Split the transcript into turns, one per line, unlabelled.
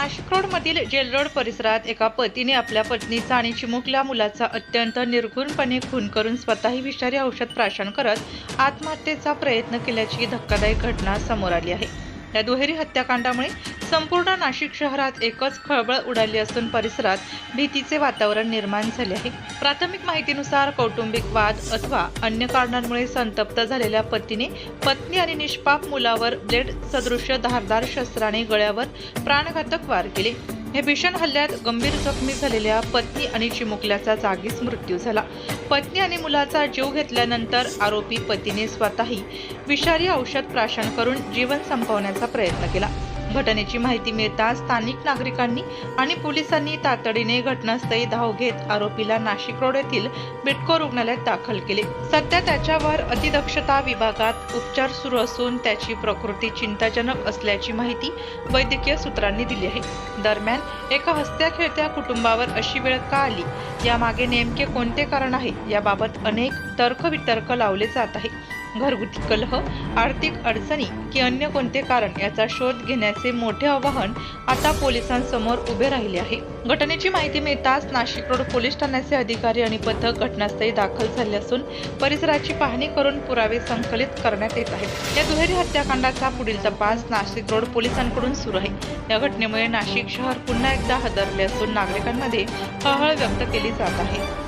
Nashik रोडमधील gel road परिसरात एका पतीने आपल्या पत्नीचा आणि चिमुकल्या मुलाचा अत्यंत निर्घृणपणे खून करून स्वतःही विषारी औषध प्राशन करत आत्महत्येचा प्रयत्न केल्याची धक्कादायक घटना समोर आली आहे। या दुहेरी हत्याकांडामुळे संपूर्ण नाशिक शहरात एकच खळबळ उडाली असून परिसरात भीतीचे वातावरण निर्माण झाले आहे। प्राथमिक माहितीनुसार कौटुंबिक वाद अथवा अन्य कारणांमुळे संतप्त झालेल्या पतीने पत्नी आणि निष्पाप मुलावर ब्लेड सदृश्य धारदार शस्त्राने गळ्यावर प्राणघातक वार केले। हे भीषण हल्ल्यात गंभीर जखमी झालेल्या पत्नी आणि चिमुकल्याचा जागीच मृत्यू झाला। पत्नी आणि मुलाचा जीव घेतल्यानंतर आरोपी पतीने स्वतःही विषारी औषध प्राशन करून जीवन संपवण्याचा प्रयत्न केला। घटनेची माहिती मिळताच स्थानिक नागरिकांनी आणि पोलिसांनी तातडीने घटनास्थळी धाव घेत आरोपीला नाशिक रोड येथील बिटको रुग्णालयात दाखल केले। सध्या त्याच्यावर अतिदक्षता विभागात उपचार सुरू असून त्याची प्रकृती चिंताजनक असल्याची माहिती वैद्यकीय सूत्रांनी दिली आहे। दरम्यान एका हसत्या खेळत्या कुटुंबावर अशी वेळ का आली, यामागे नेमके कोणते कारण आहे याबाबत अनेक तर्कवितर्क लावले जात आहे। घरगुती कलह, आर्थिक अडचणी की अन्य कोणते कारण याचा शोध घेण्याचे मोठे आव्हान आता पोलिसांसमोर उभे राहिले आहे। घटनेची माहिती मिळताच नाशिक रोड पोलीस ठाण्याचे अधिकारी आणि पथक घटनास्थळी दाखल झाले असून परिसराची पाहणी करून पुरावे संकलित करण्यात येत आहेत। या दुहेरी हत्याकांडाचा पुढील तपास नाशिक रोड पोलिसांकडून सुरू आहे। या घटनेमुळे नाशिक शहर पुन्हा एकदा हादरले असून नागरिकांमध्ये हळहळ व्यक्त केली जात आहे।